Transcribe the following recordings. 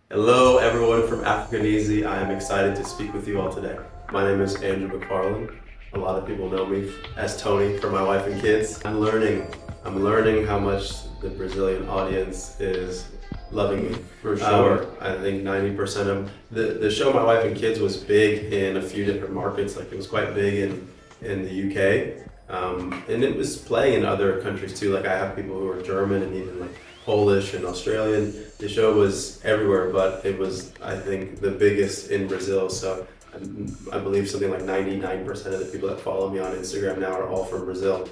Hello everyone from Africanize. I am excited to speak with you all today. My name is Andrew McFarlane. A lot of people know me as Tony for my wife and kids. I'm learning how much the Brazilian audience is loving me. For sure. I think 90% of the show My Wife and Kids was big in a few different markets. Like it was quite big in the UK. And it was playing in other countries too. Like I have people who are German and even like Polish and Australian. The show was everywhere, but it was, I think, the biggest in Brazil. So I believe something like 99% of the people that follow me on Instagram now are all from Brazil.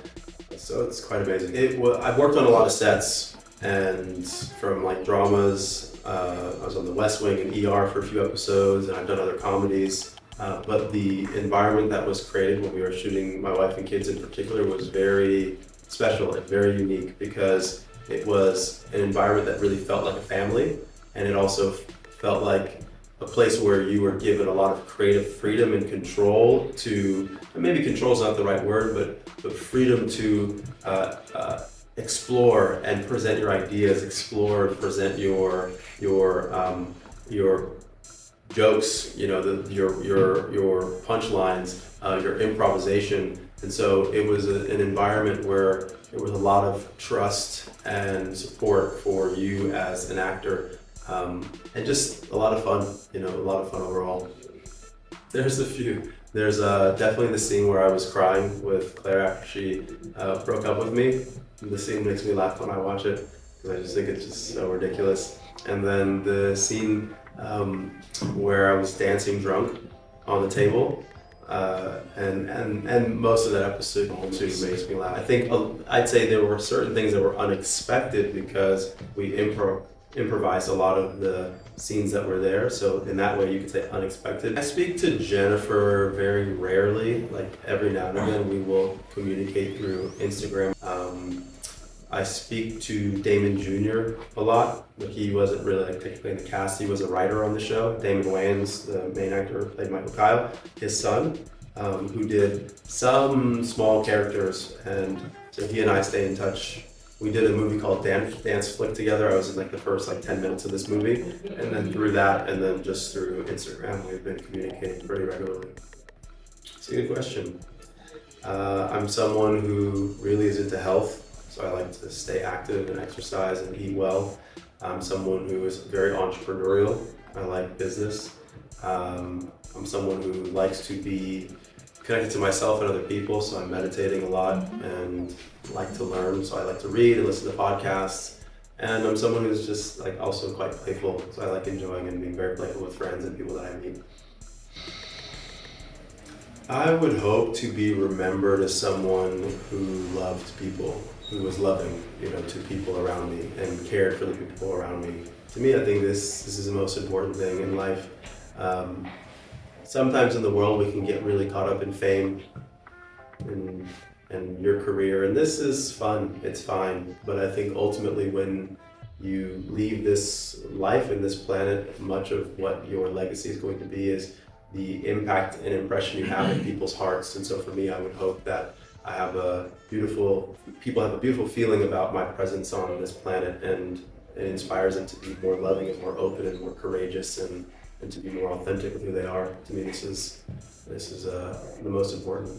So it's quite amazing. I've worked on a lot of sets, and from like dramas, I was on The West Wing and ER for a few episodes, and I've done other comedies. But the environment that was created when we were shooting My Wife and Kids in particular was very special and very unique because it was an environment that really felt like a family, and it also felt like a place where you were given a lot of creative freedom and control to, and maybe control is not the right word, but freedom to explore and present your ideas, explore and present your jokes, you know, your punchlines, your improvisation. And so it was an environment where there was a lot of trust and support for you as an actor, and just a lot of fun, you know, a lot of fun overall. There's a few. There's definitely the scene where I was crying with Claire after she broke up with me. The scene makes me laugh when I watch it because I just think it's just so ridiculous. And then the scene where I was dancing drunk on the table, and most of that episode too makes me laugh. I think I'd say there were certain things that were unexpected because we improvised a lot of the scenes that were there. So in that way, you could say unexpected. I speak to Jennifer very rarely. Like every now and then, we will communicate through Instagram. I speak to Damon Jr. a lot, but he wasn't really like technically in the cast. He was a writer on the show. Damon Wayans, the main actor who played Michael Kyle, his son, who did some small characters, and so he and I stay in touch. We did a movie called Dance Flick together. I was in like the first like 10 minutes of this movie, and then through that, and then just through Instagram, we've been communicating pretty regularly. It's a good question. I'm someone who really is into health. So I like to stay active and exercise and eat well. I'm someone who is very entrepreneurial. I like business. I'm someone who likes to be connected to myself and other people, so I'm meditating a lot and like to learn. So I like to read and listen to podcasts. And I'm someone who's just like also quite playful. So I like enjoying and being very playful with friends and people that I meet. I would hope to be remembered as someone who loved people, who was loving, you know, to people around me and cared for the people around me. To me, I think this is the most important thing in life. Sometimes in the world we can get really caught up in fame and your career, and this is fun, it's fine. But I think ultimately when you leave this life and this planet, much of what your legacy is going to be is the impact and impression you have in people's hearts. And so for me, I would hope that people have a beautiful feeling about my presence on this planet, and it inspires them to be more loving and more open and more courageous and to be more authentic with who they are. To me, this is the most important.